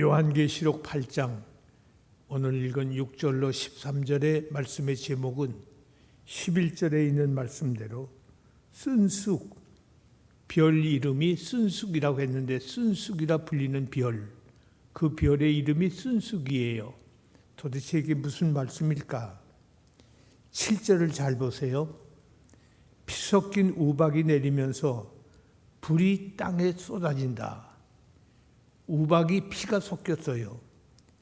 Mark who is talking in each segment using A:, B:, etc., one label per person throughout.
A: 요한계시록 8장 오늘 읽은 6절로 13절의 말씀의 제목은 11절에 있는 말씀대로 쓴쑥, 별 이름이 쓴쑥이라고 했는데 쓴쑥이라 불리는 별, 그 별의 이름이 쓴쑥이에요. 도대체 이게 무슨 말씀일까? 7절을 잘 보세요. 피 섞인 우박이 내리면서 불이 땅에 쏟아진다. 우박이 피가 섞였어요.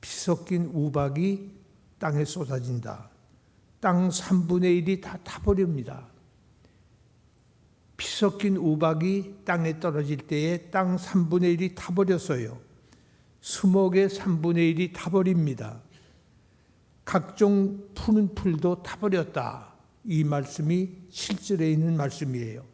A: 피 섞인 우박이 땅에 쏟아진다. 땅 3분의 1이 다 타버립니다. 피 섞인 우박이 땅에 떨어질 때에 땅 3분의 1이 타버렸어요. 수목의 3분의 1이 타버립니다. 각종 푸른 풀도 타버렸다. 이 말씀이 7절에 있는 말씀이에요.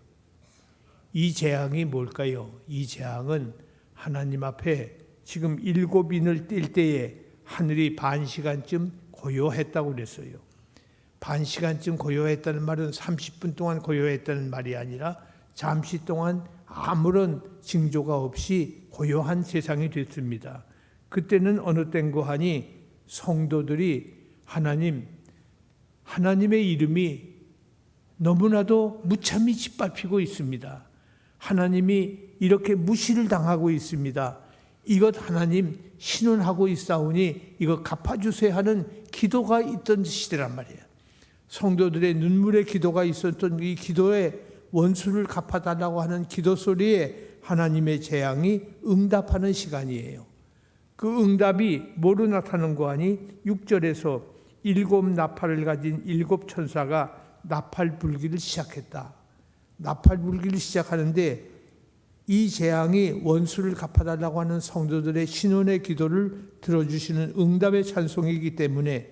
A: 이 재앙이 뭘까요? 이 재앙은 하나님 앞에 지금 7인을 뗄 때에 하늘이 반 시간쯤 고요했다고 그랬어요. 반 시간쯤 고요했다는 말은 30분 동안 고요했다는 말이 아니라 잠시 동안 아무런 징조가 없이 고요한 세상이 됐습니다. 그때는 어느 때인고 하니 성도들이 하나님의 이름이 너무나도 무참히 짓밟히고 있습니다. 하나님이 이렇게 무시를 당하고 있습니다. 이것 하나님 신원하고 있사오니 이거 갚아주세요 하는 기도가 있던 시대란 말이에요. 성도들의 눈물의 기도가 있었던 이 기도에 원수를 갚아달라고 하는 기도 소리에 하나님의 재앙이 응답하는 시간이에요. 그 응답이 뭐로 나타나는 거 아니? 6절에서 7 나팔을 가진 7 천사가 나팔 불기를 시작했다. 나팔 불기를 시작하는데 이 재앙이 원수를 갚아달라고 하는 성도들의 신원의 기도를 들어주시는 응답의 찬송이기 때문에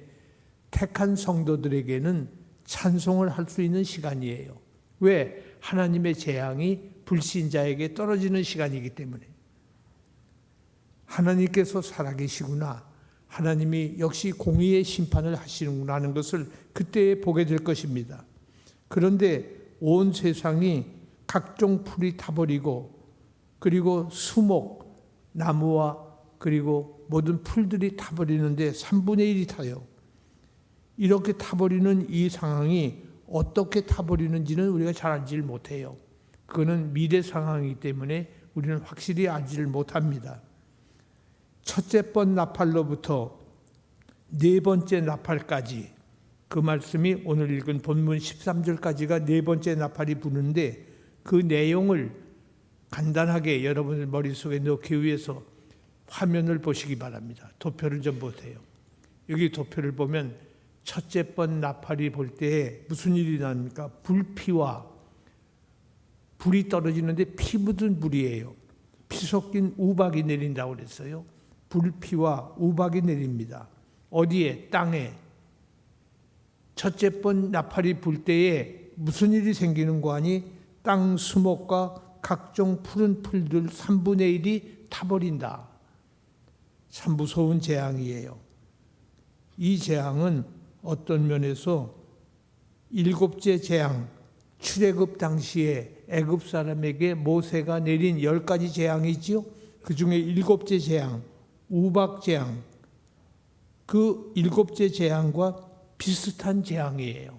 A: 택한 성도들에게는 찬송을 할 수 있는 시간이에요. 왜? 하나님의 재앙이 불신자에게 떨어지는 시간이기 때문에. 하나님께서 살아계시구나. 하나님이 역시 공의의 심판을 하시는구나 하는 것을 그때에 보게 될 것입니다. 그런데 온 세상이 각종 풀이 타버리고 그리고 수목, 나무와 그리고 모든 풀들이 타버리는데 3분의 1이 타요. 이렇게 타버리는 이 상황이 어떻게 타버리는지는 우리가 잘 알지를 못해요. 그거는 미래 상황이기 때문에 우리는 확실히 알지를 못합니다. 첫째 번 나팔로부터 네 번째 나팔까지 그 말씀이 오늘 읽은 본문 13절까지가 네 번째 나팔이 부는데 그 내용을 간단하게 여러분의 머릿속에 넣기 위해서 화면을 보시기 바랍니다. 도표를 좀 보세요. 여기 도표를 보면 첫째 번 나팔이 볼 때에 무슨 일이 납니까? 불피와 불이 떨어지는데 피 묻은 불이에요. 피 섞인 우박이 내린다고 그랬어요. 불피와 우박이 내립니다. 어디에? 땅에. 첫째 번 나팔이 불 때에 무슨 일이 생기는 거 아니? 땅 수목과 각종 푸른 풀들 3분의 1이 타버린다. 참 무서운 재앙이에요. 이 재앙은 어떤 면에서 7째 재앙, 출애굽 당시에 애굽 사람에게 모세가 내린 10가지 재앙이지요. 그 중에 7째 재앙, 우박 재앙, 그 7째 재앙과 비슷한 재앙이에요.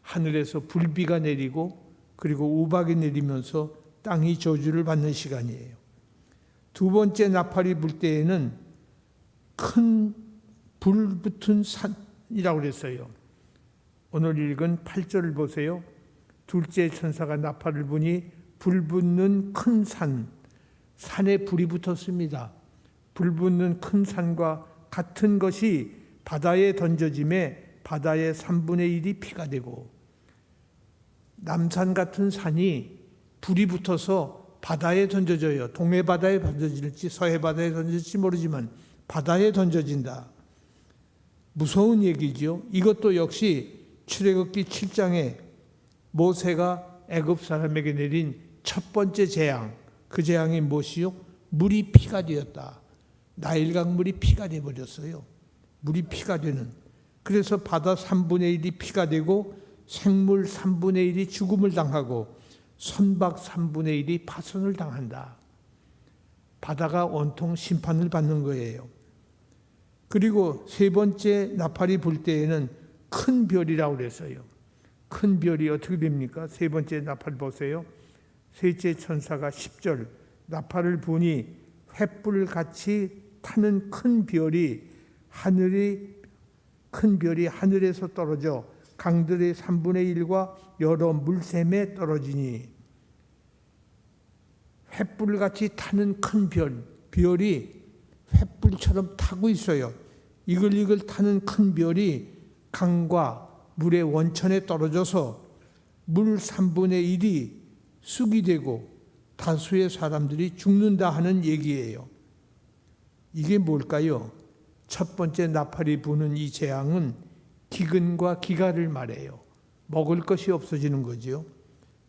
A: 하늘에서 불비가 내리고 그리고 우박이 내리면서 땅이 저주를 받는 시간이에요. 두 번째 나팔이 불 때에는 큰 불 붙은 산이라고 그랬어요. 오늘 읽은 8절을 보세요. 둘째 천사가 나팔을 부니 불 붙는 큰 산, 산에 불이 붙었습니다. 불 붙는 큰 산과 같은 것이 바다에 던져짐에 바다의 3분의 1이 피가 되고 남산 같은 산이 불이 붙어서 바다에 던져져요. 동해 바다에 던져질지 서해 바다에 던질지 모르지만 바다에 던져진다. 무서운 얘기죠. 이것도 역시 출애굽기 7장에 모세가 애굽 사람에게 내린 첫 번째 재앙. 그 재앙이 무엇이요? 물이 피가 되었다. 나일강 물이 피가 되어버렸어요. 물이 피가 되는. 그래서 바다 3분의 1이 피가 되고 생물 3분의 1이 죽음을 당하고 선박 3분의 1이 파손을 당한다. 바다가 온통 심판을 받는 거예요. 그리고 세 번째 나팔이 불 때에는 큰 별이라고 그랬어요. 큰 별이 어떻게 됩니까? 세 번째 나팔 보세요. 셋째 천사가 10절 나팔을 부니 횃불같이 타는 큰 별이 하늘에서 떨어져 강들의 3분의 1과 여러 물샘에 떨어지니, 횃불같이 타는 큰 별이 횃불처럼 타고 있어요. 이글이글 타는 큰 별이 강과 물의 원천에 떨어져서 물 3분의 1이 쑥이 되고 다수의 사람들이 죽는다 하는 얘기예요. 이게 뭘까요? 첫 번째 나팔이 부는 이 재앙은 기근과 기갈을 말해요. 먹을 것이 없어지는 거죠.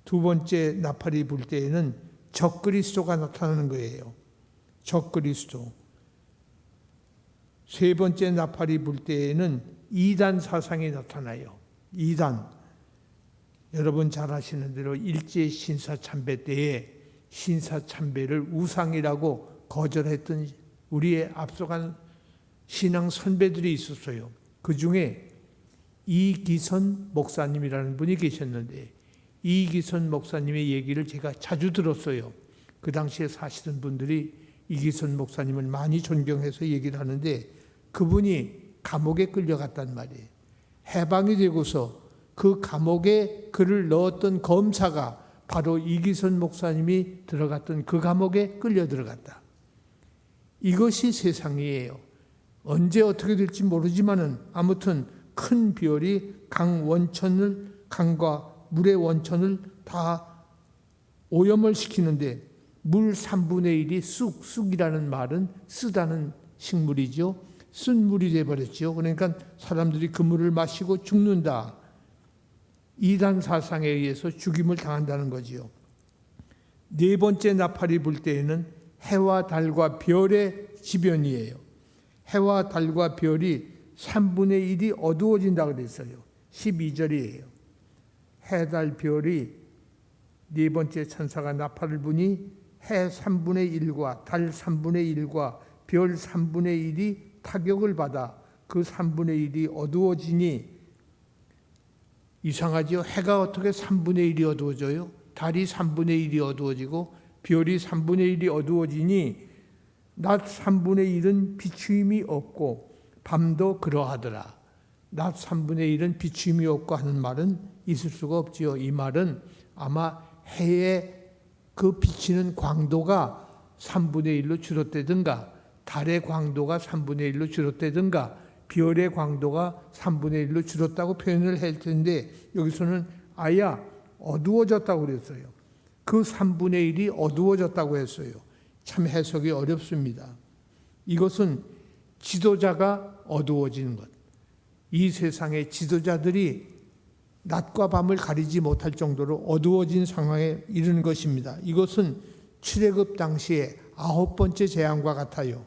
A: 두 번째 나팔이 불 때에는 적그리스도가 나타나는 거예요. 적그리스도. 세 번째 나팔이 불 때에는 이단 사상이 나타나요. 이단. 여러분 잘 아시는 대로 일제 신사참배 때에 신사참배를 우상이라고 거절했던 우리의 앞서간 신앙 선배들이 있었어요. 그 중에 이기선 목사님이라는 분이 계셨는데, 이기선 목사님의 얘기를 제가 자주 들었어요. 그 당시에 사시던 분들이 이기선 목사님을 많이 존경해서 얘기를 하는데, 그분이 감옥에 끌려갔단 말이에요. 해방이 되고서 그 감옥에 그를 넣었던 검사가 바로 이기선 목사님이 들어갔던 그 감옥에 끌려 들어갔다. 이것이 세상이에요. 언제 어떻게 될지 모르지만은 아무튼 큰 별이 강과 물의 원천을 다 오염을 시키는데, 물 3분의 1이 쑥이라는 말은 쓰다는 식물이죠. 쓴 물이 되어버렸죠. 그러니까 사람들이 그 물을 마시고 죽는다. 이단 사상에 의해서 죽임을 당한다는 거지요. 네 번째 나팔이 불 때에는 해와 달과 별의 지변이에요. 해와 달과 별이 3분의 1이 어두워진다 그랬어요. 12절이에요. 해, 달, 별이 네 번째 천사가 나팔을 부니 해 3분의 1과 달 3분의 1과 별 3분의 1이 타격을 받아 그 3분의 1이 어두워지니, 이상하죠? 해가 어떻게 3분의 1이 어두워져요? 달이 3분의 1이 어두워지고 별이 3분의 1이 어두워지니 낮 3분의 1은 비추임이 없고 밤도 그러하더라. 낮 3분의 1은 비추임이 없고 하는 말은 있을 수가 없지요. 이 말은 아마 해의 그 비치는 광도가 3분의 1로 줄었다든가, 달의 광도가 3분의 1로 줄었다든가, 별의 광도가 3분의 1로 줄었다고 표현을 할 텐데, 여기서는 아예 어두워졌다고 그랬어요. 그 3분의 1이 어두워졌다고 했어요. 참 해석이 어렵습니다. 이것은 지도자가 어두워지는 것. 이 세상의 지도자들이 낮과 밤을 가리지 못할 정도로 어두워진 상황에 이르는 것입니다. 이것은 출애굽 당시에 9번째 재앙과 같아요.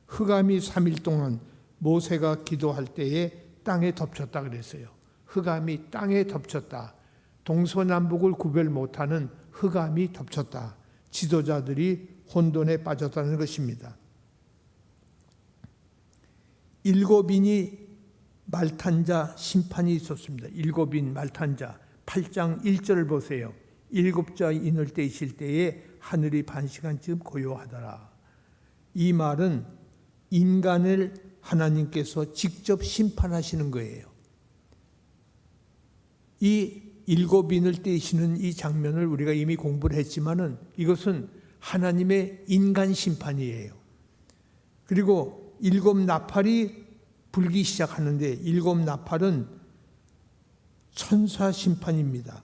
A: 흑암이 3일 동안 모세가 기도할 때에 땅에 덮쳤다 그랬어요. 흑암이 땅에 덮쳤다. 동서남북을 구별 못하는 흑암이 덮쳤다. 지도자들이 혼돈에 빠졌다는 것입니다. 7인이 말탄 자 심판이 있었습니다. 7인 말탄 자. 8장 1절을 보세요. 7자 인을 떼실 때에 하늘이 반시간쯤 고요하더라. 이 말은 인간을 하나님께서 직접 심판하시는 거예요. 이 7인을 떼시는 이 장면을 우리가 이미 공부를 했지만은 이것은 하나님의 인간 심판이에요. 그리고 7 나팔이 불기 시작하는데 7 나팔은 천사 심판입니다.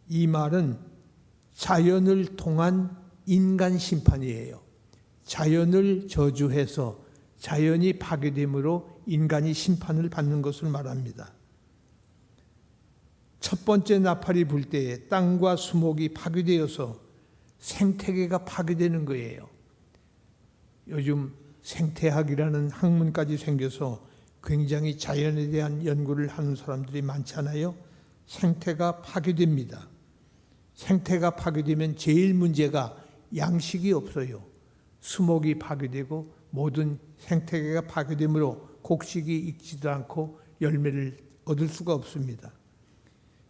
A: 이 말은 자연을 통한 인간 심판이에요. 자연을 저주해서 자연이 파괴됨으로 인간이 심판을 받는 것을 말합니다. 첫 번째 나팔이 불 때에 땅과 수목이 파괴되어서 생태계가 파괴되는 거예요. 요즘 생태학이라는 학문까지 생겨서 굉장히 자연에 대한 연구를 하는 사람들이 많잖아요. 생태가 파괴됩니다. 생태가 파괴되면 제일 문제가 양식이 없어요. 수목이 파괴되고 모든 생태계가 파괴되므로 곡식이 익지도 않고 열매를 얻을 수가 없습니다.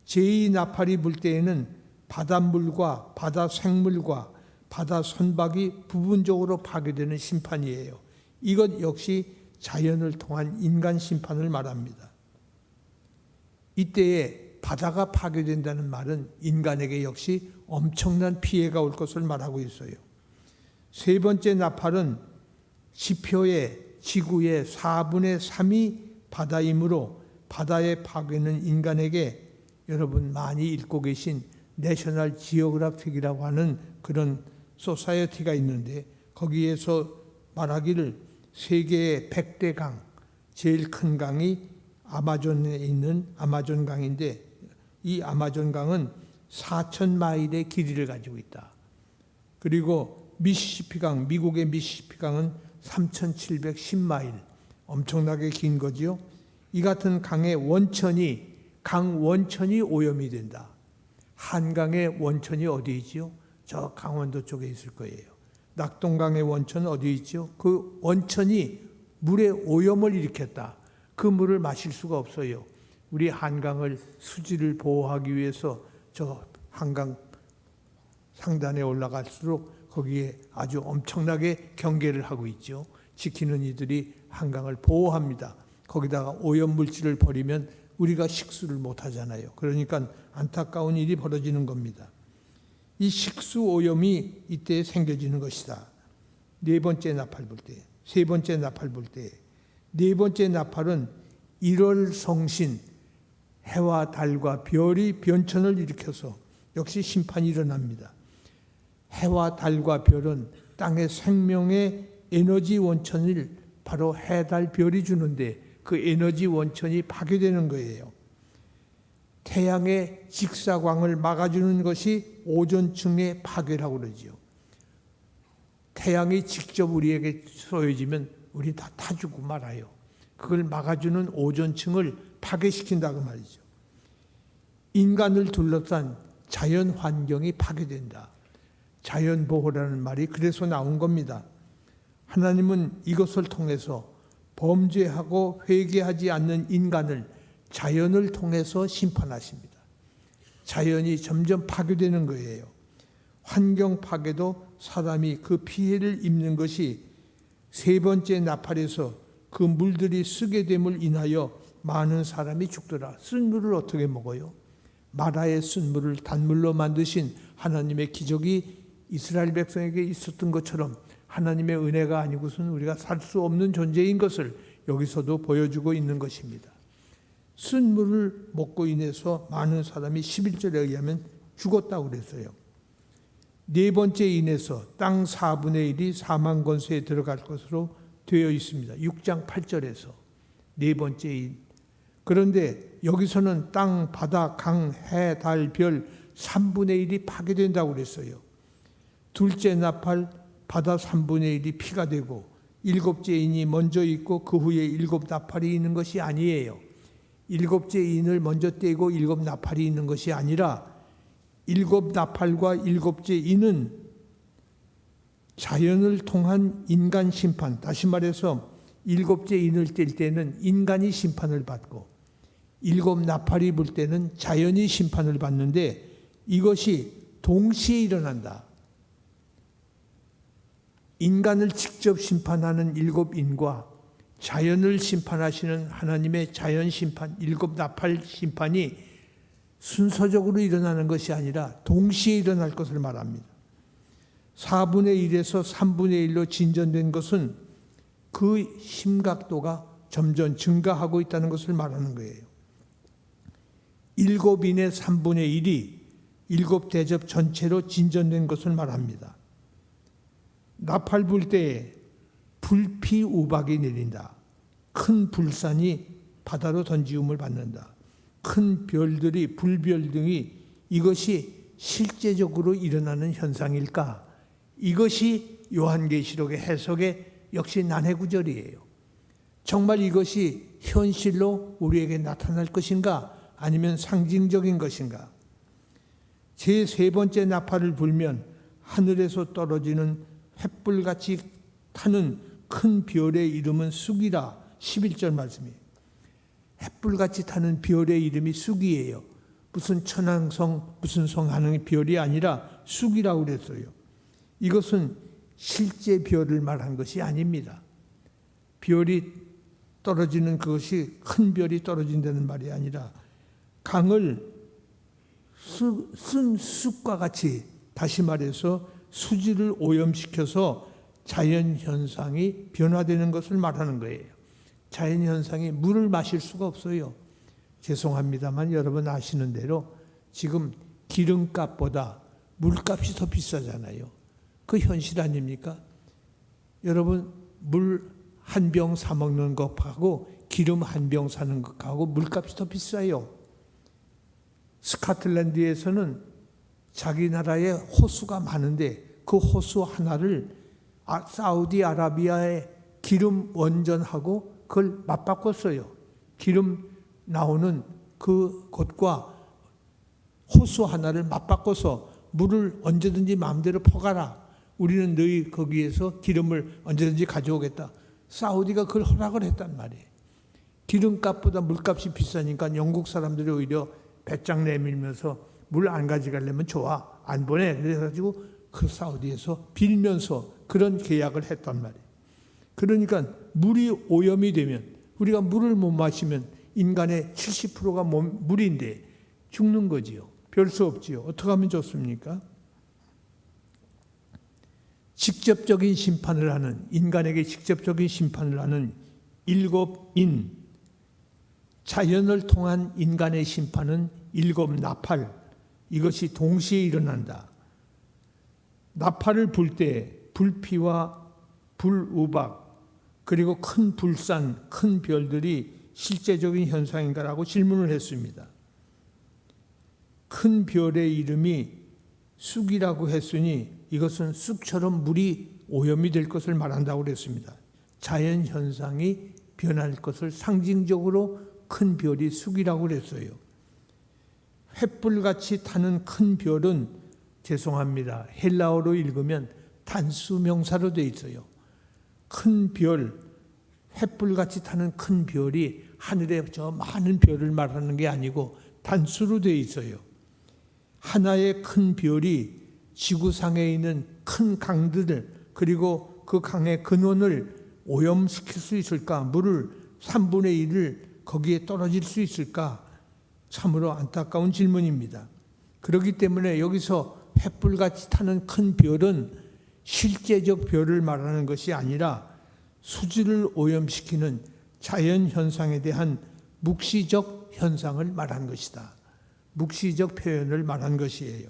A: 제2 나팔이 불 때에는 바닷물과 바다 생물과 바다 선박이 부분적으로 파괴되는 심판이에요. 이것 역시 자연을 통한 인간 심판을 말합니다. 이때에 바다가 파괴된다는 말은 인간에게 역시 엄청난 피해가 올 것을 말하고 있어요. 세 번째 나팔은 지표의 지구의 4분의 3이 바다이므로 바다의 파괴는 인간에게, 여러분 많이 읽고 계신 내셔널 지오그래픽이라고 하는 그런 소사이어티가 있는데 거기에서 말하기를 세계의 100대 강, 제일 큰 강이 아마존에 있는 아마존 강인데 이 아마존 강은 4,000마일의 길이를 가지고 있다. 그리고 미시시피 강, 미국의 미시시피 강은 3,710마일, 엄청나게 긴 거지요. 이 같은 강의 원천이, 강 원천이 오염이 된다. 한강의 원천이 어디 있지요? 저 강원도 쪽에 있을 거예요. 낙동강의 원천은 어디 있지요? 그 원천이 물의 오염을 일으켰다. 그 물을 마실 수가 없어요. 우리 한강을 수질을 보호하기 위해서 저 한강 상단에 올라갈수록 거기에 아주 엄청나게 경계를 하고 있죠. 지키는 이들이 한강을 보호합니다. 거기다가 오염물질을 버리면 우리가 식수를 못 하잖아요. 그러니까 안타까운 일이 벌어지는 겁니다. 이 식수 오염이 이때 생겨지는 것이다. 네 번째 나팔 불 때, 세 번째 나팔 불 때, 네 번째 나팔은 1월 성신, 해와 달과 별이 변천을 일으켜서 역시 심판이 일어납니다. 해와 달과 별은 땅의 생명의 에너지 원천을 바로 해, 달, 별이 주는데 그 에너지 원천이 파괴되는 거예요. 태양의 직사광을 막아주는 것이 오존층의 파괴라고 그러지요. 태양이 직접 우리에게 쏘여지면 우리 다 타주고 말아요. 그걸 막아주는 오존층을 파괴시킨다고 말이죠. 인간을 둘러싼 자연 환경이 파괴된다. 자연보호라는 말이 그래서 나온 겁니다. 하나님은 이것을 통해서 범죄하고 회개하지 않는 인간을 자연을 통해서 심판하십니다. 자연이 점점 파괴되는 거예요. 환경 파괴도 사람이 그 피해를 입는 것이 세 번째 나팔에서 그 물들이 쓰게 됨을 인하여 많은 사람이 죽더라. 쓴 물을 어떻게 먹어요? 마라의 쓴 물을 단물로 만드신 하나님의 기적이 이스라엘 백성에게 있었던 것처럼 하나님의 은혜가 아니고서는 우리가 살 수 없는 존재인 것을 여기서도 보여주고 있는 것입니다. 쓴 물을 먹고 인해서 많은 사람이 11절에 의하면 죽었다고 그랬어요. 네 번째 인해서 땅 4분의 1이 사망 권세에 들어갈 것으로 되어 있습니다. 6장 8절에서 네 번째 인. 그런데 여기서는 땅, 바다, 강, 해, 달, 별 3분의 1이 파괴된다고 그랬어요. 둘째 나팔 바다 3분의 1이 피가 되고 일곱째 인이 먼저 있고 그 후에 일곱 나팔이 있는 것이 아니에요. 일곱째 인을 먼저 떼고 일곱 나팔이 있는 것이 아니라 일곱 나팔과 일곱째 인은 자연을 통한 인간 심판, 다시 말해서 일곱째 인을 뗄 때는 인간이 심판을 받고 일곱 나팔이 불 때는 자연이 심판을 받는데 이것이 동시에 일어난다. 인간을 직접 심판하는 일곱 인과 자연을 심판하시는 하나님의 자연 심판, 일곱 나팔 심판이 순서적으로 일어나는 것이 아니라 동시에 일어날 것을 말합니다. 4분의 1에서 3분의 1로 진전된 것은 그 심각도가 점점 증가하고 있다는 것을 말하는 거예요. 일곱인의 3분의 1이 일곱 대접 전체로 진전된 것을 말합니다. 나팔 불 때에 불피 우박이 내린다. 큰 불산이 바다로 던지움을 받는다. 큰 별들이, 불별 등이 이것이 실제적으로 일어나는 현상일까? 이것이 요한계시록의 해석의 역시 난해구절이에요. 정말 이것이 현실로 우리에게 나타날 것인가? 아니면 상징적인 것인가? 제 세 번째 나팔을 불면 하늘에서 떨어지는 횃불같이 타는 큰 별의 이름은 쑥이라. 11절 말씀이에요. 횃불같이 타는 별의 이름이 쑥이에요. 무슨 천왕성 무슨 성 하는 별이 아니라 쑥이라고 그랬어요. 이것은 실제 별을 말한 것이 아닙니다. 별이 떨어지는 그것이 큰 별이 떨어진다는 말이 아니라 강을 쓴 쑥과 같이, 다시 말해서 수질을 오염시켜서 자연현상이 변화되는 것을 말하는 거예요. 자연현상이 물을 마실 수가 없어요. 죄송합니다만 여러분 아시는 대로 지금 기름값보다 물값이 더 비싸잖아요. 그 현실 아닙니까? 여러분 물 한 병 사 먹는 것하고 기름 한 병 사는 것하고 물값이 더 비싸요. 스코틀랜드에서는 자기 나라에 호수가 많은데 그 호수 하나를 사우디아라비아의 기름 원전하고 그걸 맞바꿨어요. 기름 나오는 그 곳과 호수 하나를 맞바꿔서 물을 언제든지 마음대로 퍼가라. 우리는 너희 거기에서 기름을 언제든지 가져오겠다. 사우디가 그걸 허락을 했단 말이에요. 기름값보다 물값이 비싸니까 영국 사람들이 오히려 배짱 내밀면서 물 안 가져가려면 좋아, 안 보내. 그래가지고 그 사우디에서 빌면서 그런 계약을 했단 말이에요. 그러니까 물이 오염이 되면, 우리가 물을 못 마시면 인간의 70%가 물인데 죽는 거지요. 별 수 없지요. 어떻게 하면 좋습니까? 직접적인 심판을 하는, 인간에게 직접적인 심판을 하는 일곱 인, 자연을 통한 인간의 심판은 일곱 나팔, 이것이 동시에 일어난다. 나팔을 불 때 불피와 불우박 그리고 큰 불산, 큰 별들이 실제적인 현상인가라고 질문을 했습니다. 큰 별의 이름이 쑥이라고 했으니 이것은 쑥처럼 물이 오염이 될 것을 말한다고 그랬습니다. 자연 현상이 변할 것을 상징적으로 큰 별이 쑥이라고 그랬어요. 횃불같이 타는 큰 별은, 죄송합니다, 헬라어로 읽으면 단수 명사로 되어 있어요. 큰 별, 횃불같이 타는 큰 별이 하늘에 저 많은 별을 말하는 게 아니고 단수로 되어 있어요. 하나의 큰 별이 지구상에 있는 큰 강들을, 그리고 그 강의 근원을 오염시킬 수 있을까? 물을 3분의 1을 거기에 떨어질 수 있을까? 참으로 안타까운 질문입니다. 그렇기 때문에 여기서 횃불같이 타는 큰 별은 실제적 별을 말하는 것이 아니라 수질을 오염시키는 자연현상에 대한 묵시적 현상을 말한 것이다. 묵시적 표현을 말한 것이에요.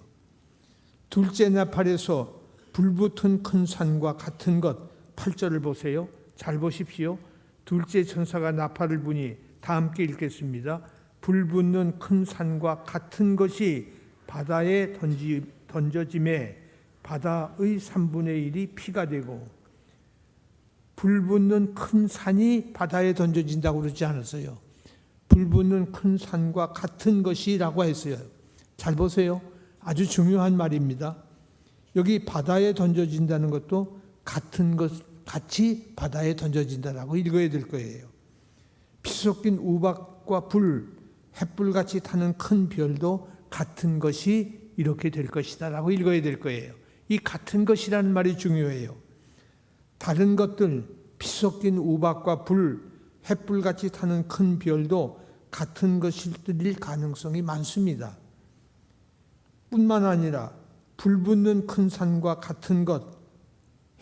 A: 둘째 나팔에서 불붙은 큰 산과 같은 것, 8절을 보세요. 잘 보십시오. 둘째 천사가 나팔을 부니, 다 함께 읽겠습니다. 불붙는 큰 산과 같은 것이 바다에 던져짐에 바다의 3분의 1이 피가 되고, 불붙는 큰 산이 바다에 던져진다고 그러지 않았어요. 불붙는 큰 산과 같은 것이라고 했어요. 잘 보세요. 아주 중요한 말입니다. 여기 바다에 던져진다는 것도 같은 것, 같이 바다에 던져진다라고 읽어야 될 거예요. 피 섞인 우박과 불, 횃불같이 타는 큰 별도 같은 것이 이렇게 될 것이다 라고 읽어야 될 거예요. 이 같은 것이라는 말이 중요해요. 다른 것들, 피 섞인 우박과 불, 횃불같이 타는 큰 별도 같은 것일 가능성이 많습니다. 뿐만 아니라 불붙는 큰 산과 같은 것,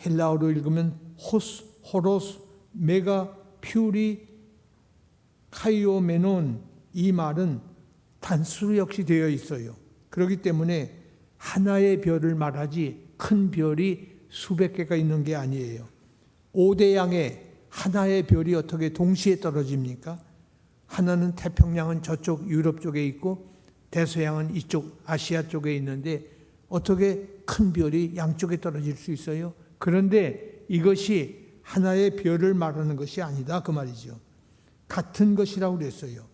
A: 헬라어로 읽으면 호스, 호로스, 메가, 퓨리, 카이오메논, 이 말은 단수로 역시 되어 있어요. 그렇기 때문에 하나의 별을 말하지 큰 별이 수백 개가 있는 게 아니에요. 5대양에 하나의 별이 어떻게 동시에 떨어집니까? 하나는 태평양은 저쪽 유럽 쪽에 있고 대서양은 이쪽 아시아 쪽에 있는데 어떻게 큰 별이 양쪽에 떨어질 수 있어요? 그런데 이것이 하나의 별을 말하는 것이 아니다 그 말이죠. 같은 것이라고 그랬어요.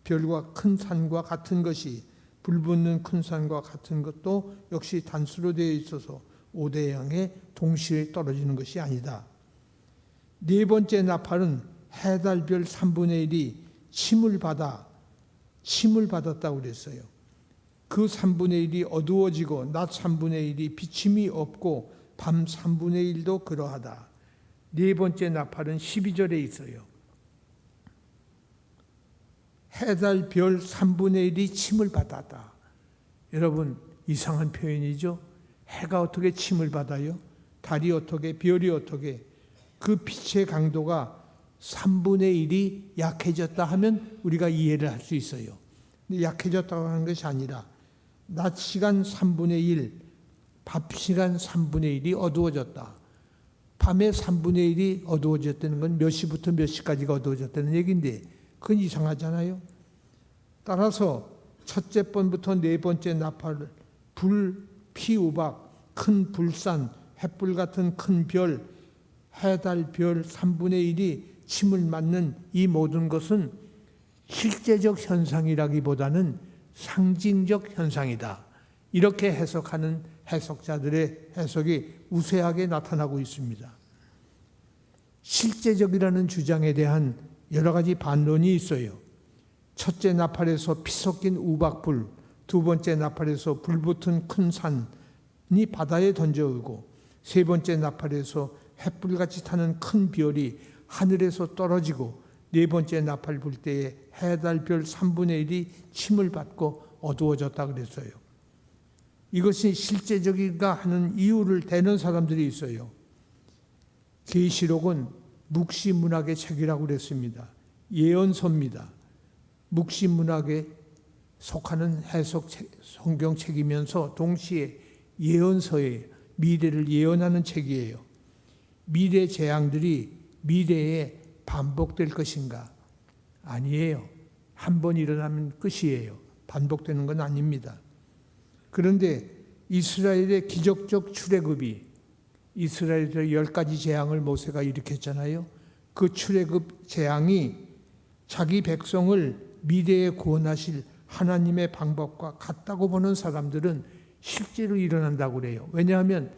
A: 별과 큰 산과 같은 것이, 불붙는 큰 산과 같은 것도 역시 단수로 되어 있어서 5대양에 동시에 떨어지는 것이 아니다. 네 번째 나팔은 해달별 3분의 1이 침을 받았다고 그랬어요. 그 3분의 1이 어두워지고 낮 3분의 1이 비침이 없고 밤 3분의 1도 그러하다. 네 번째 나팔은 12절에 있어요. 해달 별 3분의 1이 침을 받았다. 여러분, 이상한 표현이죠. 해가 어떻게 침을 받아요? 달이 어떻게, 별이 어떻게? 그 빛의 강도가 3분의 1이 약해졌다 하면 우리가 이해를 할 수 있어요. 근데 약해졌다고 하는 것이 아니라 낮 시간 3분의 1, 밤 시간 3분의 1이 어두워졌다. 밤에 3분의 1이 어두워졌다는 건 몇 시부터 몇 시까지가 어두워졌다는 얘기인데 그건 이상하잖아요. 따라서 첫째 번부터 네 번째 나팔, 불, 피, 우박, 큰 불산, 햇불 같은 큰 별, 해달 별 3분의 1이 침을 맞는 이 모든 것은 실제적 현상이라기보다는 상징적 현상이다. 이렇게 해석하는 해석자들의 해석이 우세하게 나타나고 있습니다. 실제적이라는 주장에 대한 여러 가지 반론이 있어요. 첫째 나팔에서 피 섞인 우박불, 두 번째 나팔에서 불붙은 큰 산이 바다에 던져오고, 세 번째 나팔에서 햇불같이 타는 큰 별이 하늘에서 떨어지고, 네 번째 나팔 불 때에 해달별 3분의 1이 침을 받고 어두워졌다 그랬어요. 이것이 실제적인가 하는 이유를 대는 사람들이 있어요. 계시록은 묵시문학의 책이라고 그랬습니다. 예언서입니다. 묵시문학에 속하는 해석 성경책이면서 동시에 예언서예요. 미래를 예언하는 책이에요. 미래 재앙들이 미래에 반복될 것인가? 아니에요. 한 번 일어나면 끝이에요. 반복되는 건 아닙니다. 그런데 이스라엘의 기적적 출애굽이, 이스라엘의 10가지 재앙을 모세가 일으켰잖아요. 그 출애굽 재앙이 자기 백성을 미래에 구원하실 하나님의 방법과 같다고 보는 사람들은 실제로 일어난다고 그래요. 왜냐하면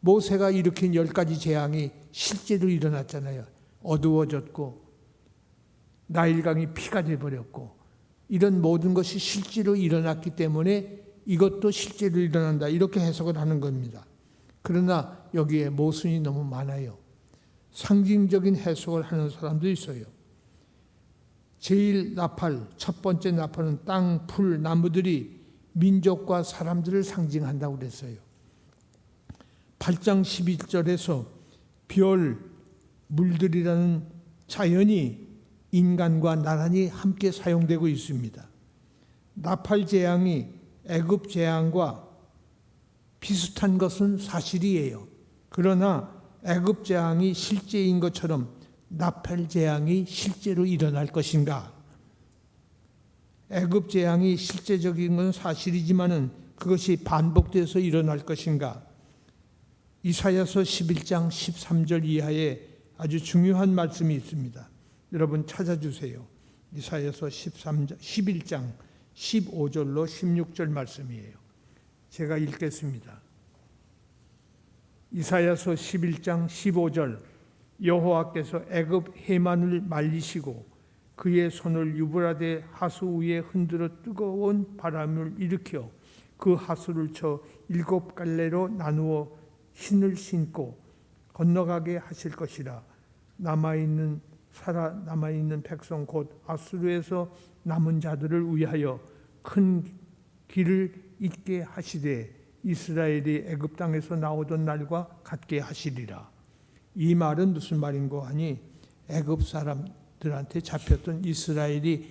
A: 모세가 일으킨 10가지 재앙이 실제로 일어났잖아요. 어두워졌고 나일강이 피가 되어버렸고, 이런 모든 것이 실제로 일어났기 때문에 이것도 실제로 일어난다, 이렇게 해석을 하는 겁니다. 그러나 여기에 모순이 너무 많아요. 상징적인 해석을 하는 사람도 있어요. 제1나팔, 첫 번째 나팔은 땅, 풀, 나무들이 민족과 사람들을 상징한다고 그랬어요. 8장 11절에서 별, 물들이라는 자연이 인간과 나란히 함께 사용되고 있습니다. 나팔 재앙이 애굽 재앙과 비슷한 것은 사실이에요. 그러나 애굽 재앙이 실제인 것처럼 나팔 재앙이 실제로 일어날 것인가? 애굽 재앙이 실제적인 건 사실이지만은 그것이 반복돼서 일어날 것인가? 이사야서 11장 13절 이하에 아주 중요한 말씀이 있습니다. 여러분 찾아주세요. 이사야서 11장 15절로 16절 말씀이에요. 제가 읽겠습니다. 이사야서 11장 15절, 여호와께서 애굽 해만을 말리시고 그의 손을 유브라데 하수 위에 흔들어 뜨거운 바람을 일으켜 그 하수를 쳐 7갈래로 나누어 신을 신고 건너가게 하실 것이라. 남아있는 백성 곧 아수르에서 남은 자들을 위하여 큰 길을 있게 하시되 이스라엘이 애굽 땅에서 나오던 날과 같게 하시리라. 이 말은 무슨 말인고 하니, 애굽 사람들한테 잡혔던 이스라엘이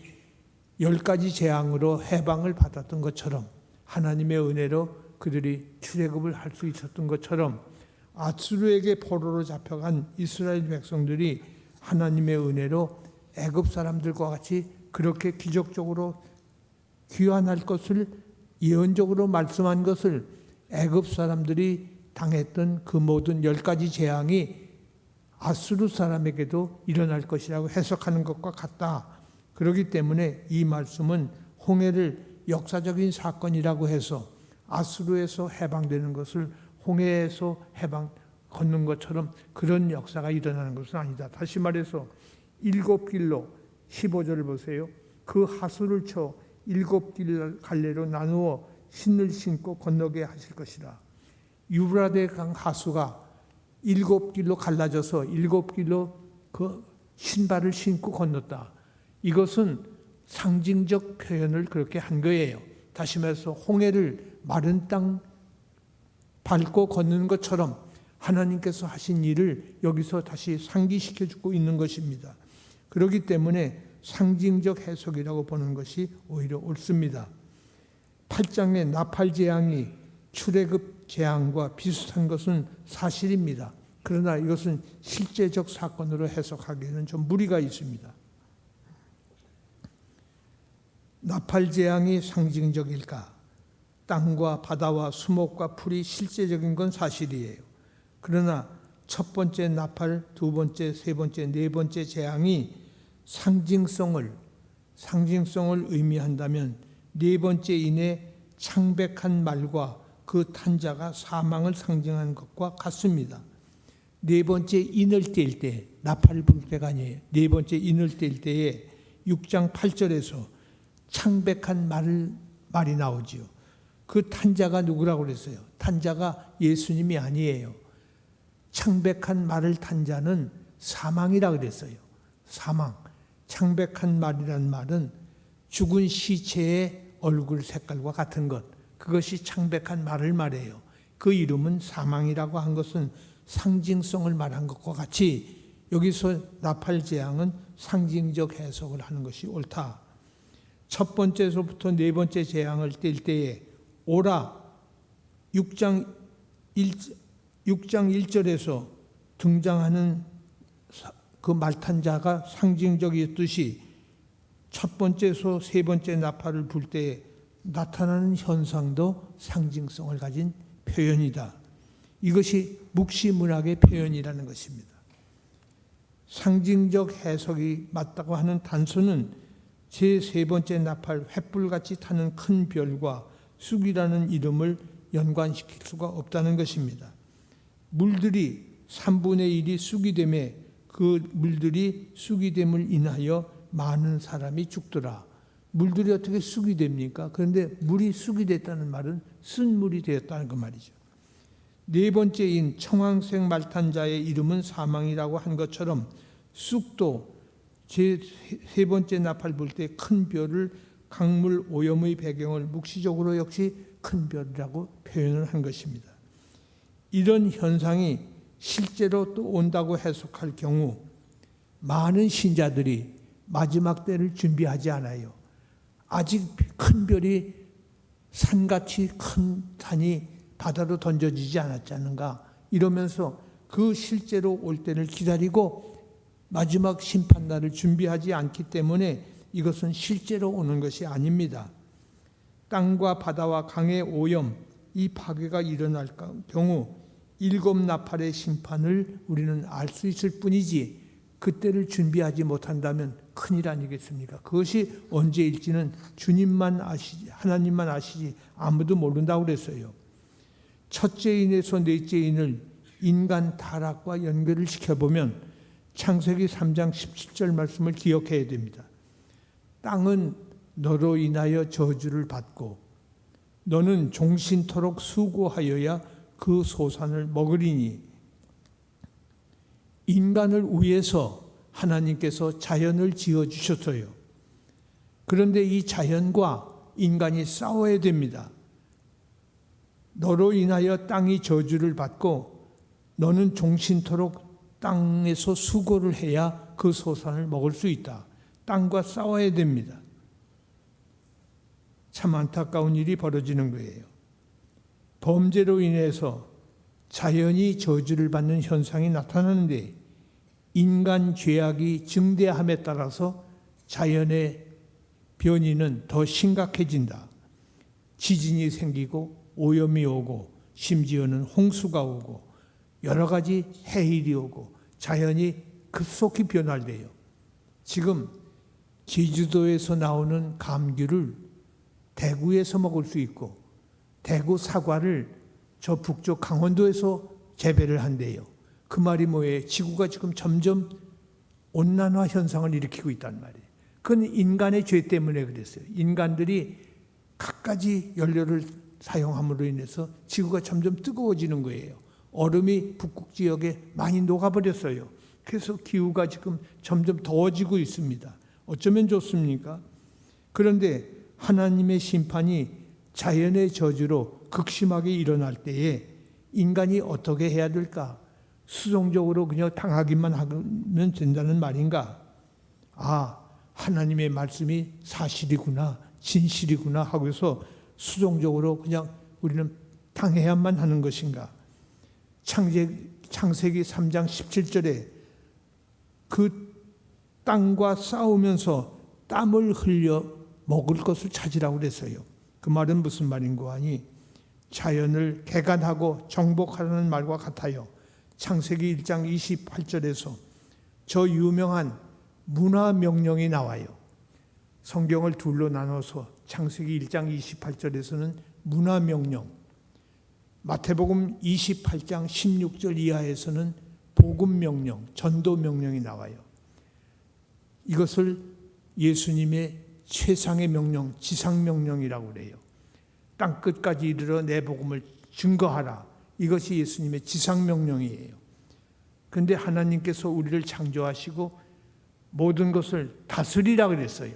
A: 10가지 재앙으로 해방을 받았던 것처럼, 하나님의 은혜로 그들이 출애굽을 할 수 있었던 것처럼, 아수르에게 포로로 잡혀간 이스라엘 백성들이 하나님의 은혜로 애굽 사람들과 같이 그렇게 기적적으로 귀환할 것을 예언적으로 말씀한 것을 애굽 사람들이 당했던 그 모든 10가지 재앙이 아수르 사람에게도 일어날 것이라고 해석하는 것과 같다. 그렇기 때문에 이 말씀은 홍해를 역사적인 사건이라고 해서 아수르에서 해방되는 것을 홍해에서 해방 걷는 것처럼 그런 역사가 일어나는 것은 아니다. 다시 말해서 일곱 길로 15절을 보세요. 그 하수를 쳐 일곱 길 갈래로 나누어 신을 신고 건너게 하실 것이라. 유브라데 강 하수가 일곱 길로 갈라져서 일곱 길로 그 신발을 신고 건넜다. 이것은 상징적 표현을 그렇게 한 거예요. 다시 말해서 홍해를 마른 땅 밟고 걷는 것처럼 하나님께서 하신 일을 여기서 다시 상기시켜 주고 있는 것입니다. 그렇기 때문에 상징적 해석이라고 보는 것이 오히려 옳습니다. 8장의 나팔 재앙이 출애굽 재앙과 비슷한 것은 사실입니다. 그러나 이것은 실제적 사건으로 해석하기에는 좀 무리가 있습니다. 나팔 재앙이 상징적일까? 땅과 바다와 수목과 풀이 실제적인 건 사실이에요. 그러나 첫 번째 나팔, 두 번째, 세 번째, 네 번째 재앙이 상징성을 의미한다면 네 번째 인의 창백한 말과 그 탄자가 사망을 상징하는 것과 같습니다. 네 번째 인을 뗄 때, 나팔을 불 때가 아니에요. 네 번째 인을 뗄 때에 6장 8절에서 창백한 말이 나오지요. 그 탄자가 누구라고 그랬어요? 탄자가 예수님이 아니에요. 창백한 말을 탄 자는 사망이라 그랬어요. 사망. 창백한 말이란 말은 죽은 시체의 얼굴 색깔과 같은 것. 그것이 창백한 말을 말해요. 그 이름은 사망이라고 한 것은 상징성을 말한 것과 같이 여기서 나팔 재앙은 상징적 해석을 하는 것이 옳다. 첫 번째서부터 네 번째 재앙을 뗄 때에 오라 6장 1절에서 등장하는 그 말탄 자가 상징적이었듯이 첫 번째에서 세 번째 나팔을 불 때에 나타나는 현상도 상징성을 가진 표현이다. 이것이 묵시문학의 표현이라는 것입니다. 상징적 해석이 맞다고 하는 단서는 제3 번째 나팔 횃불같이 타는 큰 별과 쑥이라는 이름을 연관시킬 수가 없다는 것입니다. 물들이 3분의 1이 쑥이 되매 그 물들이 쑥이 됨을 인하여 많은 사람이 죽더라. 물들이 어떻게 쑥이 됩니까? 그런데 물이 쑥이 됐다는 말은 쓴 물이 되었다는 그 말이죠. 네 번째인 청황색 말탄자의 이름은 사망이라고 한 것처럼 쑥도 제3 번째 나팔 불 때 큰 별을 강물 오염의 배경을 묵시적으로 역시 큰 별이라고 표현을 한 것입니다. 이런 현상이 실제로 또 온다고 해석할 경우 많은 신자들이 마지막 때를 준비하지 않아요. 아직 큰 별이 산같이 큰 산이 바다로 던져지지 않았지 않은가 이러면서 그 실제로 올 때를 기다리고 마지막 심판날을 준비하지 않기 때문에 이것은 실제로 오는 것이 아닙니다. 땅과 바다와 강의 오염, 이 파괴가 일어날 경우 7 나팔의 심판을 우리는 알 수 있을 뿐이지 그때를 준비하지 못한다면 큰일 아니겠습니까? 그것이 언제일지는 주님만 아시지, 하나님만 아시지 아무도 모른다고 그랬어요. 첫째 인에서 넷째 인을 인간 타락과 연결을 시켜보면 창세기 3장 17절 말씀을 기억해야 됩니다. 땅은 너로 인하여 저주를 받고 너는 종신토록 수고하여야 그 소산을 먹으리니 인간을 위해서 하나님께서 자연을 지어주셨어요. 그런데 이 자연과 인간이 싸워야 됩니다. 너로 인하여 땅이 저주를 받고 너는 종신토록 땅에서 수고를 해야 그 소산을 먹을 수 있다. 땅과 싸워야 됩니다. 참 안타까운 일이 벌어지는 거예요. 범죄로 인해서 자연이 저주를 받는 현상이 나타나는데 인간 죄악이 증대함에 따라서 자연의 변이는 더 심각해진다. 지진이 생기고 오염이 오고 심지어는 홍수가 오고 여러 가지 해일이 오고 자연이 급속히 변화돼요. 지금 제주도에서 나오는 감귤을 대구에서 먹을 수 있고 대구 사과를 저 북쪽 강원도에서 재배를 한대요. 그 말이 뭐예요? 지구가 지금 점점 온난화 현상을 일으키고 있단 말이에요. 그건 인간의 죄 때문에 그랬어요. 인간들이 갖가지 연료를 사용함으로 인해서 지구가 점점 뜨거워지는 거예요. 얼음이 북극 지역에 많이 녹아버렸어요. 그래서 기후가 지금 점점 더워지고 있습니다. 어쩌면 좋습니까? 그런데 하나님의 심판이 자연의 저주로 극심하게 일어날 때에 인간이 어떻게 해야 될까? 수동적으로 그냥 당하기만 하면 된다는 말인가? 하나님의 말씀이 사실이구나, 진실이구나 하고서 수동적으로 그냥 우리는 당해야만 하는 것인가? 창세기 3장 17절에 그 땅과 싸우면서 땀을 흘려 먹을 것을 찾으라고 그랬어요. 그 말은 무슨 말인고 하니 자연을 개간하고 정복하라는 말과 같아요. 창세기 1장 28절에서 저 유명한 문화 명령이 나와요. 성경을 둘로 나눠서 창세기 1장 28절에서는 문화 명령, 마태복음 28장 16절 이하에서는 복음 명령, 전도 명령이 나와요. 이것을 예수님의 최상의 명령, 지상 명령이라고 그래요. 땅 끝까지 이르러 내 복음을 증거하라. 이것이 예수님의 지상 명령이에요. 그런데 하나님께서 우리를 창조하시고 모든 것을 다스리라 그랬어요.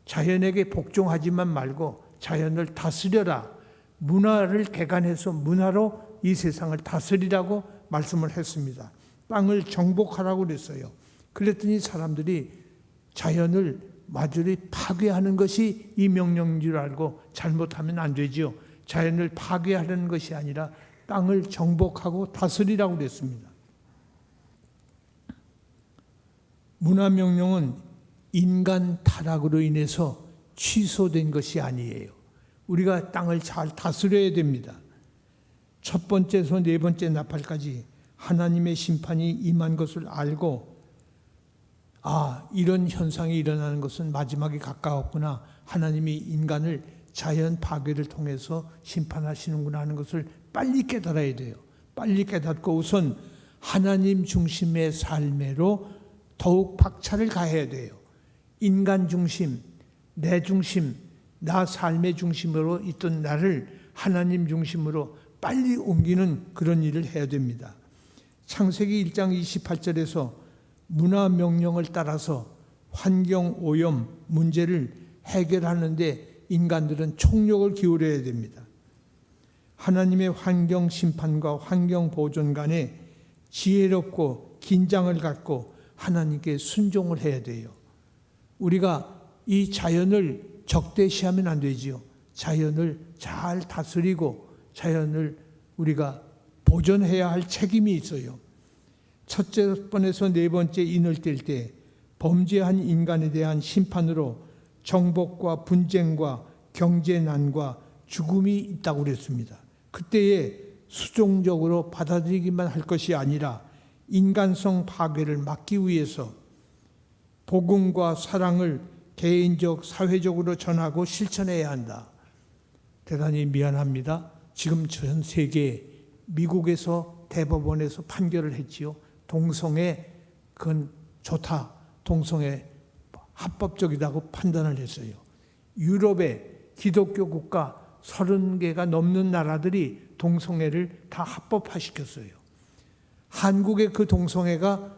A: 자연에게 복종하지만 말고 자연을 다스려라. 문화를 개간해서 문화로 이 세상을 다스리라고 말씀을 했습니다. 땅을 정복하라고 그랬어요. 그랬더니 사람들이 자연을 마저리 파괴하는 것이 이 명령인 줄 알고 잘못하면 안 되지요. 자연을 파괴하려는 것이 아니라 땅을 정복하고 다스리라고 그랬습니다. 문화명령은 인간 타락으로 인해서 취소된 것이 아니에요. 우리가 땅을 잘 다스려야 됩니다. 첫 번째에서 네 번째 나팔까지 하나님의 심판이 임한 것을 알고 이런 현상이 일어나는 것은 마지막이 가까웠구나. 하나님이 인간을 자연 파괴를 통해서 심판하시는구나 하는 것을 빨리 깨달아야 돼요. 빨리 깨닫고 우선 하나님 중심의 삶으로 더욱 박차를 가해야 돼요. 인간 중심, 내 중심, 나 삶의 중심으로 있던 나를 하나님 중심으로 빨리 옮기는 그런 일을 해야 됩니다. 창세기 1장 28절에서 문화 명령을 따라서 환경 오염 문제를 해결하는데 인간들은 총력을 기울여야 됩니다. 하나님의 환경 심판과 환경 보존 간에 지혜롭고 긴장을 갖고 하나님께 순종을 해야 돼요. 우리가 이 자연을 적대시하면 안 되지요. 자연을 잘 다스리고 자연을 우리가 보존해야 할 책임이 있어요. 첫째 번에서 네 번째 인을 뗄 때 범죄한 인간에 대한 심판으로 정복과 분쟁과 경제난과 죽음이 있다고 그랬습니다. 그때에 수동적으로 받아들이기만 할 것이 아니라 인간성 파괴를 막기 위해서 복음과 사랑을 개인적, 사회적으로 전하고 실천해야 한다. 대단히 미안합니다. 지금 전 세계 미국에서 대법원에서 판결을 했지요. 동성애 그건 좋다. 동성애 합법적이라고 판단을 했어요. 유럽의 기독교 국가 30개가 넘는 나라들이 동성애를 다 합법화시켰어요. 한국의 그 동성애가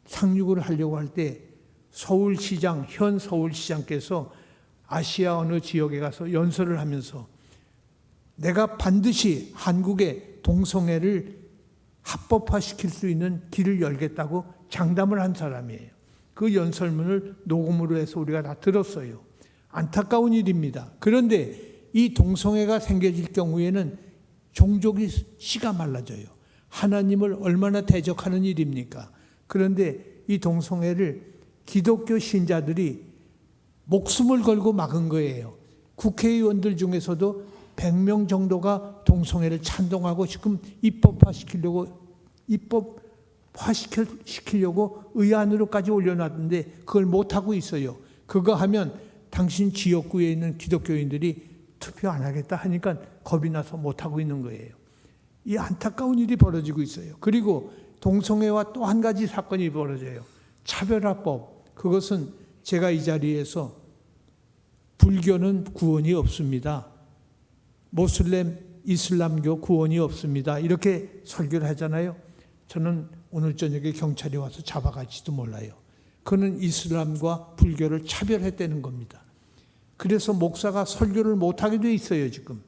A: 상륙을 하려고 할 때 서울시장, 현 서울시장께서 아시아 어느 지역에 가서 연설을 하면서 내가 반드시 한국의 동성애를 합법화시킬 수 있는 길을 열겠다고 장담을 한 사람이에요. 그 연설문을 녹음으로 해서 우리가 다 들었어요. 안타까운 일입니다. 그런데 이 동성애가 생겨질 경우에는 종족이 씨가 말라져요. 하나님을 얼마나 대적하는 일입니까? 그런데 이 동성애를 기독교 신자들이 목숨을 걸고 막은 거예요. 국회의원들 중에서도 100명 정도가 동성애를 찬동하고 지금 입법화시키려고 의안으로까지 올려놨는데 그걸 못하고 있어요. 그거 하면 당신 지역구에 있는 기독교인들이 투표 안 하겠다 하니까 겁이 나서 못하고 있는 거예요. 이 안타까운 일이 벌어지고 있어요. 그리고 동성애와 또 한 가지 사건이 벌어져요. 차별화법. 그것은 제가 이 자리에서 불교는 구원이 없습니다. 모슬렘, 이슬람교 구원이 없습니다. 이렇게 설교를 하잖아요. 저는 오늘 저녁에 경찰이 와서 잡아갈지도 몰라요. 그는 이슬람과 불교를 차별했다는 겁니다. 그래서 목사가 설교를 못하게 돼 있어요, 지금.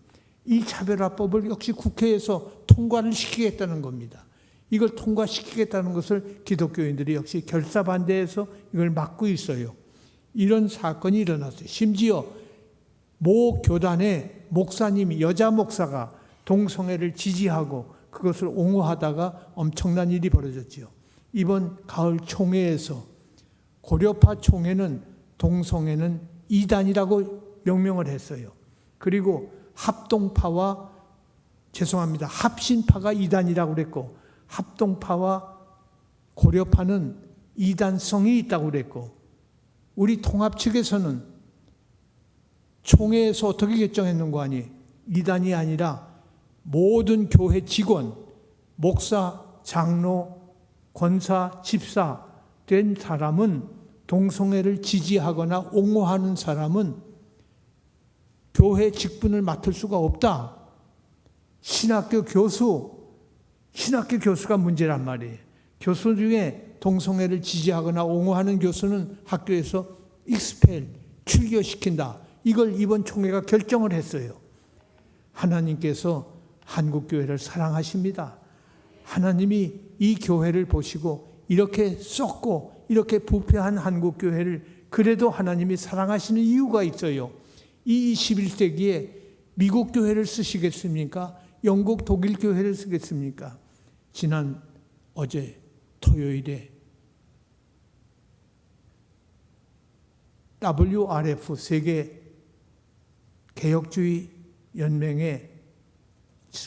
A: 이 차별화법을 역시 국회에서 통과를 시키겠다는 겁니다. 이걸 통과시키겠다는 것을 기독교인들이 역시 결사반대해서 이걸 막고 있어요. 이런 사건이 일어났어요. 심지어 모 교단의 목사님이, 여자 목사가 동성애를 지지하고 그것을 옹호하다가 엄청난 일이 벌어졌지요. 이번 가을 총회에서 고려파 총회는 동성애는 이단이라고 명명을 했어요. 그리고 합신파가 이단이라고 그랬고, 합동파와 고려파는 이단성이 있다고 그랬고, 우리 통합 측에서는 총회에서 어떻게 결정했는가 하니 이단이 아니라 모든 교회 직원, 목사, 장로, 권사, 집사 된 사람은, 동성애를 지지하거나 옹호하는 사람은 교회 직분을 맡을 수가 없다. 신학교 교수가 문제란 말이에요. 교수 중에 동성애를 지지하거나 옹호하는 교수는 학교에서 익스펠, 출교시킨다. 이걸 이번 총회가 결정을 했어요. 하나님께서 한국교회를 사랑하십니다. 하나님이 이 교회를 보시고 이렇게 썩고 이렇게 부패한 한국교회를 그래도 하나님이 사랑하시는 이유가 있어요. 이 21세기에 미국 교회를 쓰시겠습니까? 영국, 독일 교회를 쓰겠습니까? 어제 토요일에 WRF 세계 개혁주의 연맹의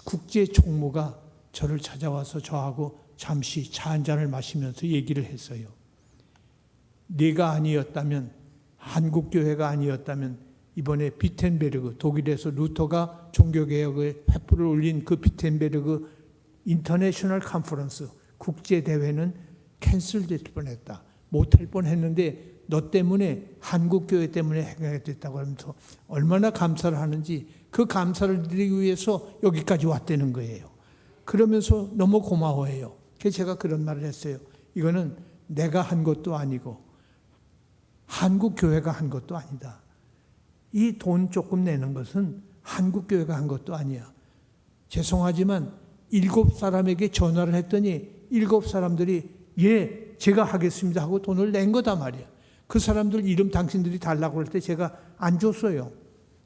A: 국제 총무가 저를 찾아와서 저하고 잠시 차 한 잔을 마시면서 얘기를 했어요. 네가 아니었다면, 한국교회가 아니었다면 이번에 비텐베르그, 독일에서 루터가 종교개혁의 횃불을 올린 그 비텐베르그 인터내셔널 컨퍼런스 국제대회는 캔슬될 뻔했다. 못할 뻔했는데 너 때문에, 한국교회 때문에 해결이 됐다고 하면서 얼마나 감사를 하는지, 그 감사를 드리기 위해서 여기까지 왔다는 거예요. 그러면서 너무 고마워해요. 그래서 제가 그런 말을 했어요. 이거는 내가 한 것도 아니고 한국교회가 한 것도 아니다. 이 돈 조금 내는 것은 한국교회가 한 것도 아니야. 죄송하지만 7사람에게 전화를 했더니 7사람들이 예, 제가 하겠습니다 하고 돈을 낸 거다 말이야. 그 사람들 이름 당신들이 달라고 할 때 제가 안 줬어요.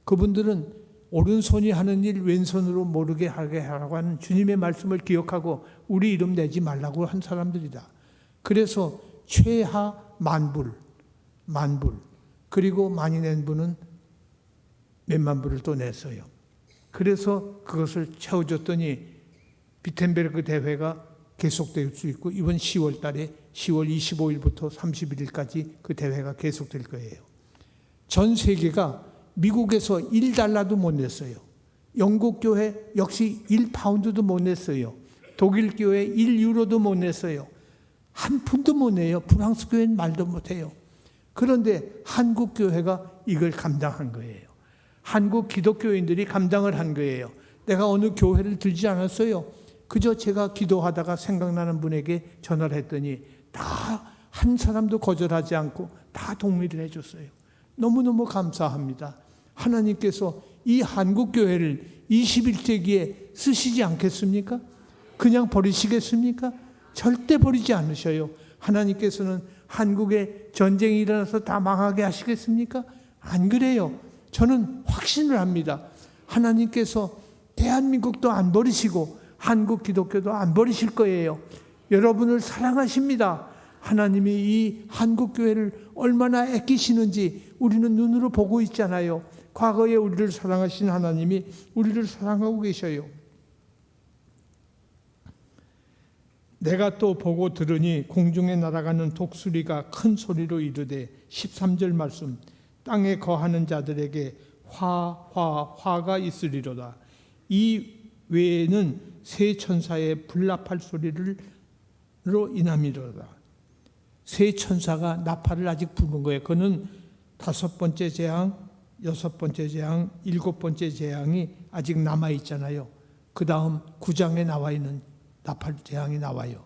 A: 그분들은 오른손이 하는 일 왼손으로 모르게 하게 하라고 하는 주님의 말씀을 기억하고 우리 이름 내지 말라고 한 사람들이다. 그래서 최하 만불, 그리고 많이 낸 분은 몇만 불을 또 냈어요. 그래서 그것을 채워줬더니 비텐베르그 대회가 계속될 수 있고, 이번 10월 달에 10월 25일부터 31일까지 그 대회가 계속될 거예요. 전 세계가 미국에서 1달러도 못 냈어요. 영국 교회 역시 1파운드도 못 냈어요. 독일 교회 1유로도 못 냈어요. 한 푼도 못 내요. 프랑스 교회는 말도 못해요. 그런데 한국 교회가 이걸 감당한 거예요. 한국 기독교인들이 감당을 한 거예요. 내가 어느 교회를 들지 않았어요. 그저 제가 기도하다가 생각나는 분에게 전화를 했더니 다 한 사람도 거절하지 않고 다 동의를 해줬어요. 너무너무 감사합니다. 하나님께서 이 한국교회를 21세기에 쓰시지 않겠습니까? 그냥 버리시겠습니까? 절대 버리지 않으셔요. 하나님께서는 한국에 전쟁이 일어나서 다 망하게 하시겠습니까? 안 그래요. 저는 확신을 합니다. 하나님께서 대한민국도 안 버리시고 한국 기독교도 안 버리실 거예요. 여러분을 사랑하십니다. 하나님이 이 한국교회를 얼마나 아끼시는지 우리는 눈으로 보고 있잖아요. 과거에 우리를 사랑하신 하나님이 우리를 사랑하고 계셔요. 내가 또 보고 들으니 공중에 날아가는 독수리가 큰 소리로 이르되 13절 말씀, 땅에 거하는 자들에게 화가 있으리로다. 이 외에는 세 천사의 불나팔 소리로 인함이로다. 세 천사가 나팔을 아직 부는 거예요. 그는 5번째 재앙, 6번째 재앙, 7번째 재앙이 아직 남아 있잖아요. 그 다음 9장에 나와 있는 나팔 재앙이 나와요.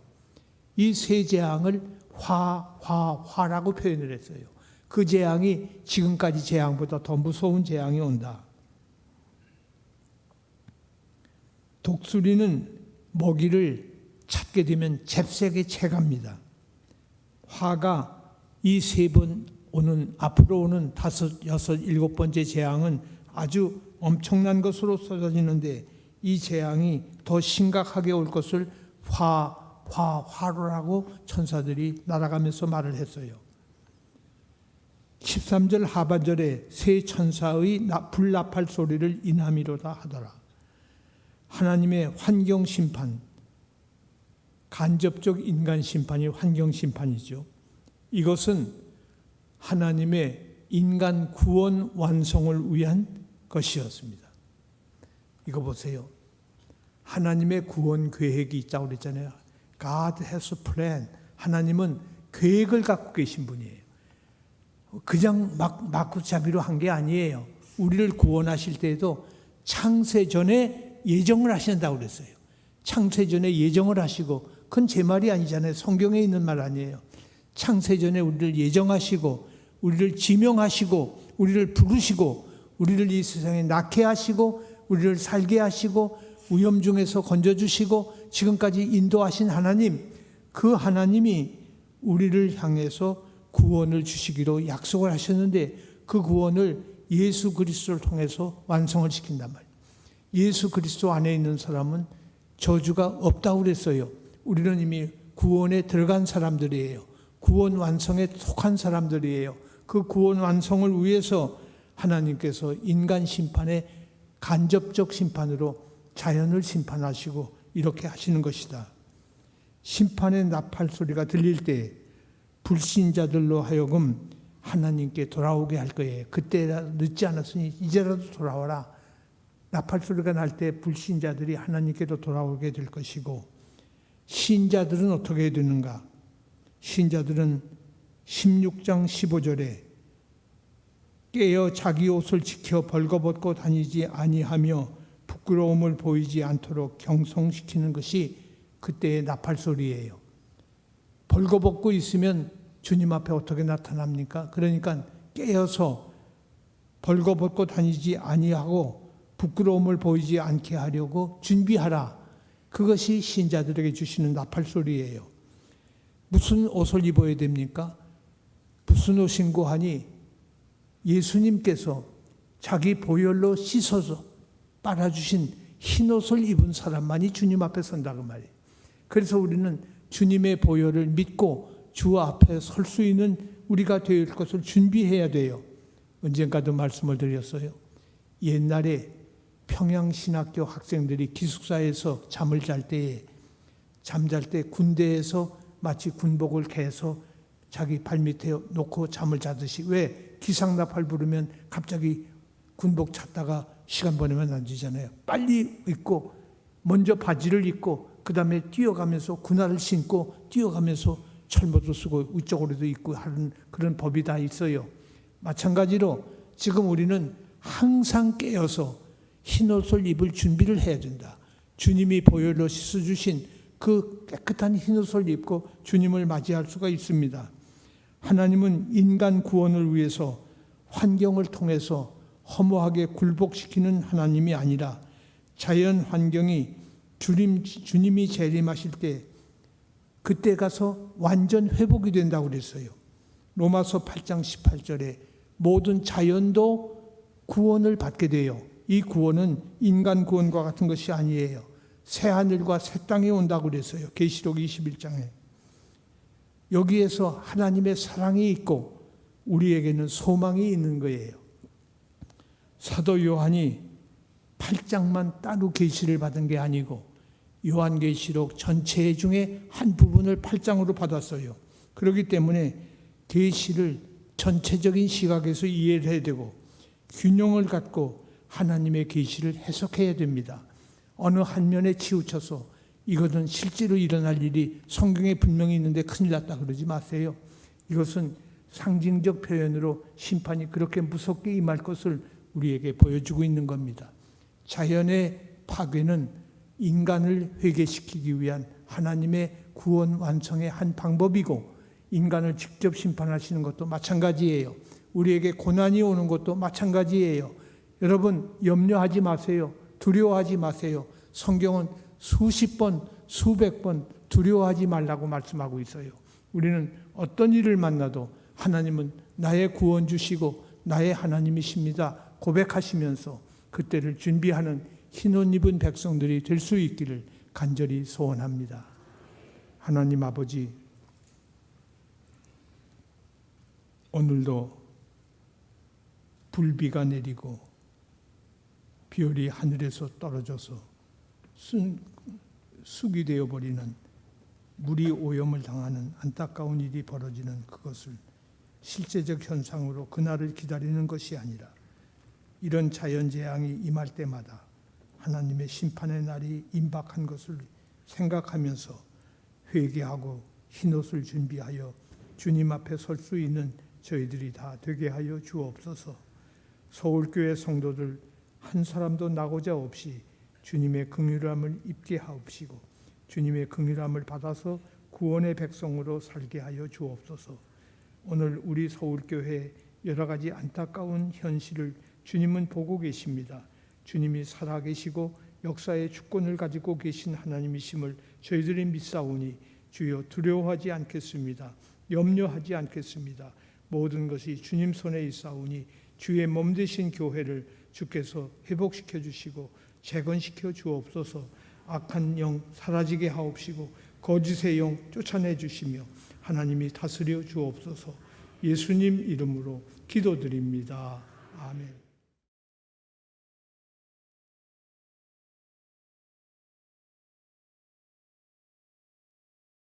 A: 이 세 재앙을 화라고 표현을 했어요. 그 재앙이 지금까지 재앙보다 더 무서운 재앙이 온다. 독수리는 먹이를 찾게 되면 잽싸게 채갑니다. 화가 이 3번 오는 앞으로 오는 5, 6, 7번째 재앙은 아주 엄청난 것으로 쏟아지는데 이 재앙이 더 심각하게 올 것을 화로라고 천사들이 날아가면서 말을 했어요. 13절 하반절에 세 천사의 불나팔 소리를 인함이로다 하더라. 하나님의 환경 심판, 간접적 인간 심판이 환경 심판이죠. 이것은 하나님의 인간 구원 완성을 위한 것이었습니다. 이거 보세요. 하나님의 구원 계획이 있다고 그랬잖아요. God has a plan. 하나님은 계획을 갖고 계신 분이에요. 그냥 막구잡이로 한 게 아니에요. 우리를 구원하실 때에도 창세전에 예정을 하신다고 그랬어요. 창세전에 예정을 하시고, 그건 제 말이 아니잖아요. 성경에 있는 말 아니에요. 창세전에 우리를 예정하시고, 우리를 지명하시고, 우리를 부르시고, 우리를 이 세상에 낳게 하시고, 우리를 살게 하시고, 위험 중에서 건져주시고, 지금까지 인도하신 하나님, 그 하나님이 우리를 향해서 구원을 주시기로 약속을 하셨는데, 그 구원을 예수 그리스도를 통해서 완성을 시킨단 말이에요. 예수 그리스도 안에 있는 사람은 저주가 없다고 그랬어요. 우리는 이미 구원에 들어간 사람들이에요. 구원 완성에 속한 사람들이에요. 그 구원 완성을 위해서 하나님께서 인간 심판의 간접적 심판으로 자연을 심판하시고 이렇게 하시는 것이다. 심판의 나팔 소리가 들릴 때 불신자들로 하여금 하나님께 돌아오게 할 거예요. 그때라도 늦지 않았으니 이제라도 돌아와라. 나팔 소리가 날 때 불신자들이 하나님께도 돌아오게 될 것이고, 신자들은 어떻게 되는가? 신자들은 16장 15절에 깨어 자기 옷을 지켜 벌거벗고 다니지 아니하며 부끄러움을 보이지 않도록 경성시키는 것이 그때의 나팔 소리예요. 벌거벗고 있으면 주님 앞에 어떻게 나타납니까? 그러니까 깨어서 벌거벗고 다니지 아니하고 부끄러움을 보이지 않게 하려고 준비하라. 그것이 신자들에게 주시는 나팔 소리예요. 무슨 옷을 입어야 됩니까? 무슨 옷인고 하니 예수님께서 자기 보혈로 씻어서 빨아주신 흰 옷을 입은 사람만이 주님 앞에 선다고 말이에요. 그래서 우리는 주님의 보혈을 믿고 주 앞에 설 수 있는 우리가 될 것을 준비해야 돼요. 언젠가도 말씀을 드렸어요. 옛날에 평양신학교 학생들이 기숙사에서 잠을 잘 때에 잠잘 때 군대에서 마치 군복을 개서 자기 발밑에 놓고 잠을 자듯이, 왜 기상나팔 부르면 갑자기 군복 찾다가 시간 보내면 안 되잖아요. 빨리 입고 먼저 바지를 입고 그 다음에 뛰어가면서 군화를 신고 뛰어가면서 철모도 쓰고 위쪽으로도 입고 하는 그런 법이 다 있어요. 마찬가지로 지금 우리는 항상 깨어서 흰옷을 입을 준비를 해야 된다. 주님이 보혈로 씻어주신 그 깨끗한 흰옷을 입고 주님을 맞이할 수가 있습니다. 하나님은 인간 구원을 위해서 환경을 통해서 허무하게 굴복시키는 하나님이 아니라 자연 환경이 주님이 재림하실 때 그때 가서 완전 회복이 된다고 그랬어요. 로마서 8장 18절에 모든 자연도 구원을 받게 돼요. 이 구원은 인간 구원과 같은 것이 아니에요. 새 하늘과 새 땅이 온다고 그랬어요. 계시록 21장에. 여기에서 하나님의 사랑이 있고 우리에게는 소망이 있는 거예요. 사도 요한이 8장만 따로 계시를 받은 게 아니고 요한계시록 전체 중에 한 부분을 8장으로 받았어요. 그렇기 때문에 계시를 전체적인 시각에서 이해를 해야 되고 균형을 갖고 하나님의 계시를 해석해야 됩니다. 어느 한 면에 치우쳐서 이것은 실제로 일어날 일이 성경에 분명히 있는데 큰일 났다 그러지 마세요. 이것은 상징적 표현으로 심판이 그렇게 무섭게 임할 것을 우리에게 보여주고 있는 겁니다. 자연의 파괴는 인간을 회개시키기 위한 하나님의 구원 완성의 한 방법이고, 인간을 직접 심판하시는 것도 마찬가지예요. 우리에게 고난이 오는 것도 마찬가지예요. 여러분, 염려하지 마세요. 두려워하지 마세요. 성경은 수십 번, 수백 번 두려워하지 말라고 말씀하고 있어요. 우리는 어떤 일을 만나도 하나님은 나의 구원 주시고 나의 하나님이십니다 고백하시면서 그때를 준비하는 흰옷 입은 백성들이 될 수 있기를 간절히 소원합니다. 하나님 아버지, 오늘도 불비가 내리고 별이 하늘에서 떨어져서 쑥이 되어버리는, 물이 오염을 당하는 안타까운 일이 벌어지는 그것을 실제적 현상으로 그날을 기다리는 것이 아니라, 이런 자연재앙이 임할 때마다 하나님의 심판의 날이 임박한 것을 생각하면서 회개하고 흰옷을 준비하여 주님 앞에 설 수 있는 저희들이 다 되게 하여 주옵소서. 서울교회 성도들 한 사람도 나고자 없이 주님의 긍휼함을 입게 하옵시고 주님의 긍휼함을 받아서 구원의 백성으로 살게 하여 주옵소서. 오늘 우리 서울교회 여러 가지 안타까운 현실을 주님은 보고 계십니다. 주님이 살아계시고 역사의 주권을 가지고 계신 하나님이심을 저희들이 믿사오니 주여 두려워하지 않겠습니다. 염려하지 않겠습니다. 모든 것이 주님 손에 있사오니 주의 몸 되신 교회를 주께서 회복시켜 주시고 재건시켜 주옵소서. 악한 영 사라지게 하옵시고 거짓의 영 쫓아내 주시며 하나님이 다스려 주옵소서. 예수님 이름으로 기도드립니다. 아멘.